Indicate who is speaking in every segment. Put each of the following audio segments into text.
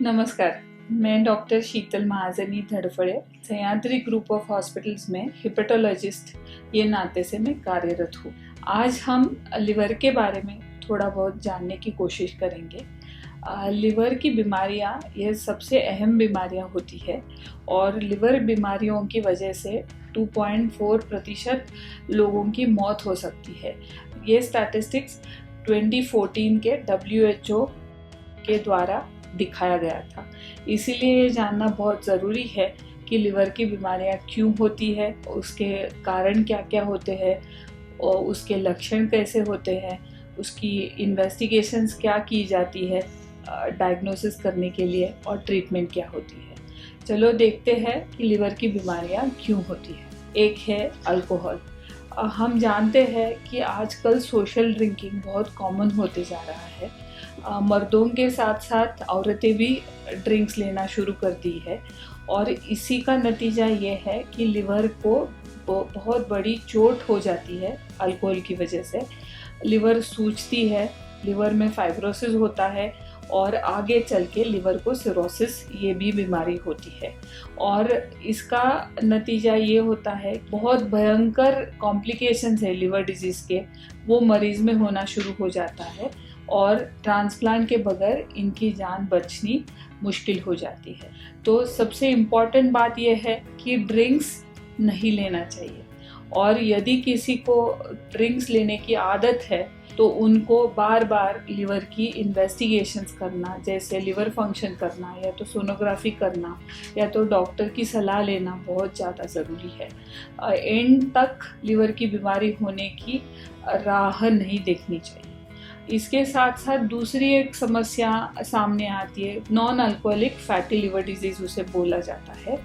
Speaker 1: नमस्कार, मैं डॉक्टर शीतल महाजनी धड़फड़े सह्याद्री ग्रुप ऑफ हॉस्पिटल्स में हिपेटोलॉजिस्ट ये नाते से मैं कार्यरत हूँ। आज हम लिवर के बारे में थोड़ा बहुत जानने की कोशिश करेंगे। लिवर की बीमारियाँ ये सबसे अहम बीमारियाँ होती है और लिवर बीमारियों की वजह से 2.4% लोगों की मौत हो सकती है। ये स्टैटिस्टिक्स 2014 के WHO के द्वारा दिखाया गया था। इसीलिए ये जानना बहुत ज़रूरी है कि लिवर की बीमारियां क्यों होती है, उसके कारण क्या क्या होते हैं और उसके लक्षण कैसे होते हैं, उसकी इन्वेस्टिगेशंस क्या की जाती है डायग्नोसिस करने के लिए और ट्रीटमेंट क्या होती है। चलो देखते हैं कि लिवर की बीमारियां क्यों होती है। एक है अल्कोहल। हम जानते हैं कि आजकल सोशल ड्रिंकिंग बहुत कॉमन होते जा रहा है। मर्दों के साथ साथ औरतें भी ड्रिंक्स लेना शुरू कर दी है और इसी का नतीजा ये है कि लिवर को बहुत बड़ी चोट हो जाती है। अल्कोहल की वजह से लिवर सूजती है, लिवर में फाइब्रोसिस होता है और आगे चल के लिवर को सिरोसिस ये भी बीमारी होती है और इसका नतीजा ये होता है बहुत भयंकर कॉम्प्लिकेशंस है लिवर डिजीज़ के, वो मरीज़ में होना शुरू हो जाता है और ट्रांसप्लांट के बगैर इनकी जान बचनी मुश्किल हो जाती है। तो सबसे इम्पॉर्टेंट बात यह है कि ड्रिंक्स नहीं लेना चाहिए और यदि किसी को ड्रिंक्स लेने की आदत है तो उनको बार बार लिवर की इन्वेस्टिगेशंस करना, जैसे लिवर फंक्शन करना या तो सोनोग्राफी करना या तो डॉक्टर की सलाह लेना बहुत ज़्यादा ज़रूरी है। एंड तक लिवर की बीमारी होने की राह नहीं देखनी चाहिए। इसके साथ साथ दूसरी एक समस्या सामने आती है, non alcoholic fatty liver disease उसे बोला जाता है।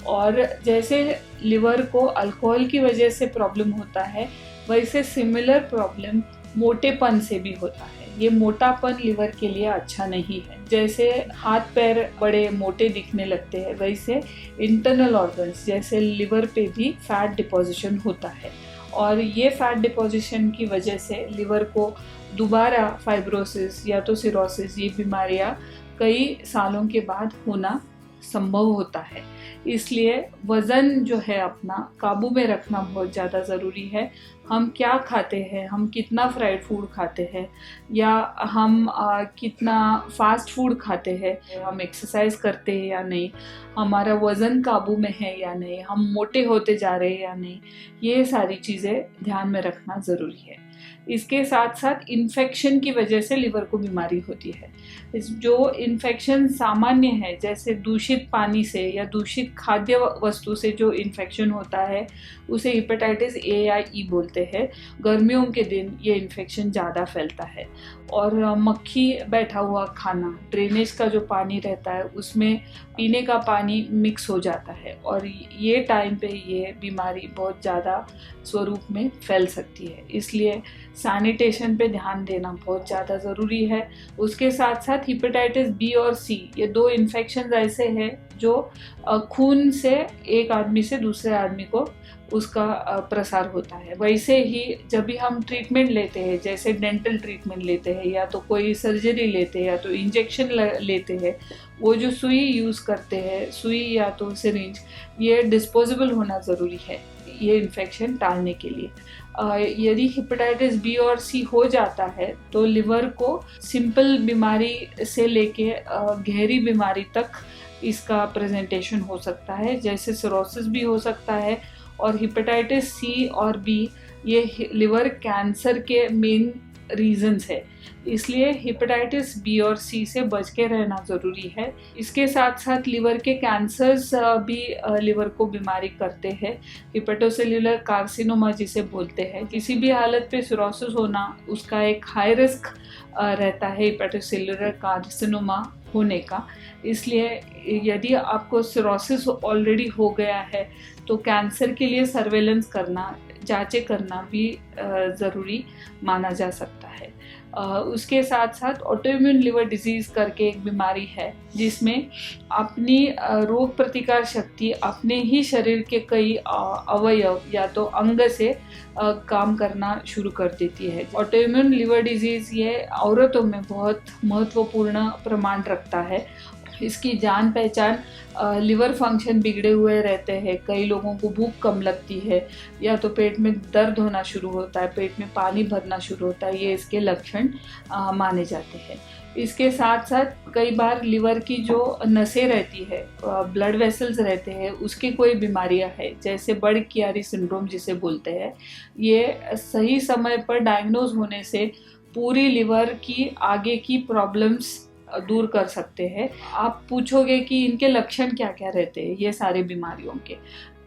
Speaker 1: और जैसे लिवर को अल्कोहल की वजह से प्रॉब्लम होता है, वैसे सिमिलर प्रॉब्लम मोटेपन से भी होता है। ये मोटापन लिवर के लिए अच्छा नहीं है। जैसे हाथ पैर बड़े मोटे दिखने लगते हैं, वैसे इंटरनल ऑर्गन्स जैसे लिवर पे भी फैट डिपोजिशन होता है और ये फैट डिपोजिशन की वजह से लिवर को दोबारा फाइब्रोसिस या तो सिरोसिस ये बीमारियां कई सालों के बाद होना संभव होता है। इसलिए वज़न जो है अपना काबू में रखना बहुत ज़्यादा ज़रूरी है। हम क्या खाते हैं, हम कितना फ्राइड फूड खाते हैं या हम कितना फास्ट फूड खाते हैं, हम एक्सरसाइज करते हैं या नहीं, हमारा वज़न काबू में है या नहीं, हम मोटे होते जा रहे हैं या नहीं, ये सारी चीज़ें ध्यान में रखना ज़रूरी है। इसके साथ साथ इन्फेक्शन की वजह से लिवर को बीमारी होती है। जो इन्फेक्शन सामान्य है, जैसे दूषित पानी से या दूषित खाद्य वस्तु से जो इन्फेक्शन होता है उसे हेपेटाइटिस ए या ई बोलते हैं। गर्मियों के दिन ये इन्फेक्शन ज़्यादा फैलता है और मक्खी बैठा हुआ खाना, ड्रेनेज का जो पानी रहता है उसमें पीने का पानी मिक्स हो जाता है और ये टाइम पे ये बीमारी बहुत ज़्यादा स्वरूप में फैल सकती है। इसलिए सैनिटेशन पे ध्यान देना बहुत ज़्यादा ज़रूरी है। उसके साथ साथ हेपेटाइटिस बी और सी ये दो इन्फेक्शन ऐसे हैं जो खून से एक आदमी से दूसरे आदमी को उसका प्रसार होता है। वैसे ही जब भी हम ट्रीटमेंट लेते हैं, जैसे डेंटल ट्रीटमेंट लेते हैं या तो कोई सर्जरी लेते हैं या तो इंजेक्शन लेते हैं, वो जो सुई यूज़ करते हैं, सुई या तो सिरिंज, ये डिस्पोजेबल होना ज़रूरी है ये इन्फेक्शन टालने के लिए। यदि हेपेटाइटिस बी और सी हो जाता है तो लिवर को सिंपल बीमारी से लेके गहरी बीमारी तक इसका प्रेजेंटेशन हो सकता है, जैसे सिरोसिस भी हो सकता है। और हेपेटाइटिस सी और बी ये लिवर कैंसर के मेन रीजंस है, इसलिए हेपेटाइटिस बी और सी से बच के रहना ज़रूरी है। इसके साथ साथ लिवर के कैंसर्स भी लिवर को बीमारी करते हैं। हेपेटोसेल्युलर कार्सिनोमा जिसे बोलते हैं, किसी भी हालत पे सिरोसिस होना उसका एक हाई रिस्क रहता है हेपेटोसेल्युलर कार्सिनोमा होने का। इसलिए यदि आपको सिरोसिस ऑलरेडी हो गया है तो कैंसर के लिए सर्वेलेंस करना, जांचें करना भी ज़रूरी माना जा सकता है। उसके साथ साथ ऑटोइम्यून लिवर डिजीज़ करके एक बीमारी है जिसमें अपनी रोग प्रतिकार शक्ति अपने ही शरीर के कई अवयव या तो अंग से काम करना शुरू कर देती है। ऑटोइम्यून लिवर डिजीज़ ये औरतों में बहुत महत्वपूर्ण प्रमाण रखता है। इसकी जान पहचान लिवर फंक्शन बिगड़े हुए रहते हैं, कई लोगों को भूख कम लगती है, या तो पेट में दर्द होना शुरू होता है, पेट में पानी भरना शुरू होता है, ये इसके लक्षण माने जाते हैं। इसके साथ साथ कई बार लिवर की जो नसें रहती है, ब्लड वेसल्स रहते हैं, उसकी कोई बीमारियां है, जैसे बर्ड-कियारी सिंड्रोम जिसे बोलते हैं, ये सही समय पर डायग्नोज होने से पूरी लिवर की आगे की प्रॉब्लम्स दूर कर सकते हैं। आप पूछोगे कि इनके लक्षण क्या क्या रहते हैं ये सारे बीमारियों के।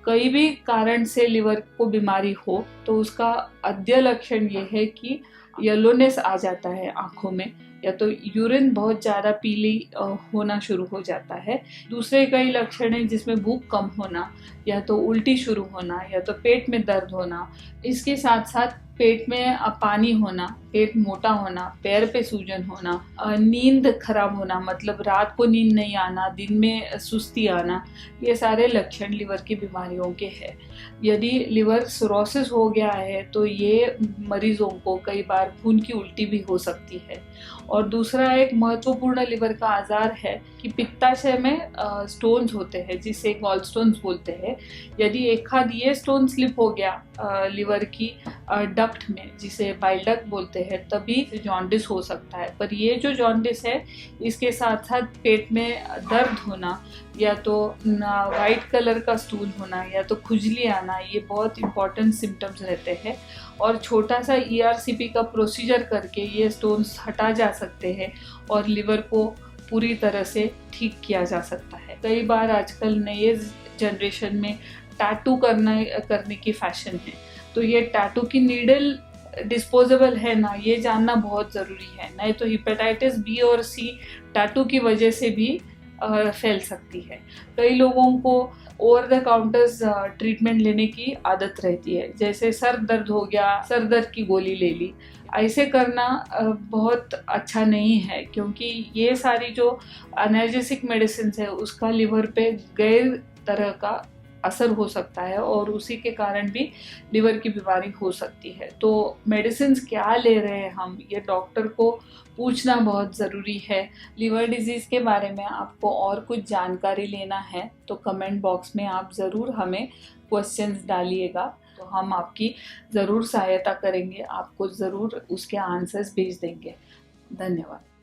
Speaker 1: कई भी कारण से लिवर को बीमारी हो तो उसका आद्य लक्षण ये है कि येलोनेस आ जाता है आँखों में, या तो यूरिन बहुत ज़्यादा पीली होना शुरू हो जाता है। दूसरे कई लक्षण हैं जिसमें भूख कम होना, या तो उल्टी शुरू होना, या तो पेट में दर्द होना। इसके साथ साथ पेट में पानी होना, पेट मोटा होना, पैर पे सूजन होना, नींद खराब होना, मतलब रात को नींद नहीं आना, दिन में सुस्ती आना, ये सारे लक्षण लिवर की बीमारियों के हैं। यदि लिवर सिरोसिस हो गया है तो ये मरीजों को कई बार खून की उल्टी भी हो सकती है। और दूसरा एक महत्वपूर्ण लिवर का आजार है कि पित्ताशय में स्टोन्स होते हैं जिसे गॉल स्टोन्स बोलते हैं। यदि एक आध ये स्टोन स्लिप हो गया लिवर की डक्ट में, जिसे बाइल डक्ट बोलते हैं, तभी जॉन्डिस हो सकता है। पर ये जो जॉन्डिस है इसके साथ साथ पेट में दर्द होना, या तो वाइट कलर का स्टूल होना, या तो खुजली आना, ये बहुत इंपॉर्टेंट सिम्टम्स रहते हैं। और छोटा सा ERCP का प्रोसीजर करके ये स्टोन्स हटा जा सकते हैं और लिवर को पूरी तरह से ठीक किया जा सकता है। कई बार आजकल नए जनरेशन में टैटू करने की फैशन है, तो ये टैटू की नीडल डिस्पोजेबल है ना, ये जानना बहुत ज़रूरी है। नहीं तो हेपेटाइटिस B और C टैटू की वजह से भी फैल सकती है। कई लोगों को ओवर द काउंटर्स ट्रीटमेंट लेने की आदत रहती है, जैसे सर दर्द हो गया, सर दर्द की गोली ले ली। ऐसे करना बहुत अच्छा नहीं है, क्योंकि ये सारी जो एनाल्जेसिक मेडिसिन है उसका लिवर पे गैर तरह का असर हो सकता है और उसी के कारण भी लिवर की बीमारी हो सकती है। तो मेडिसिन क्या ले रहे हैं हम, ये डॉक्टर को पूछना बहुत ज़रूरी है। लिवर डिजीज़ के बारे में आपको और कुछ जानकारी लेना है तो कमेंट बॉक्स में आप ज़रूर हमें क्वेश्चंस डालिएगा, तो हम आपकी ज़रूर सहायता करेंगे, आपको ज़रूर उसके आंसर्स भेज देंगे। धन्यवाद।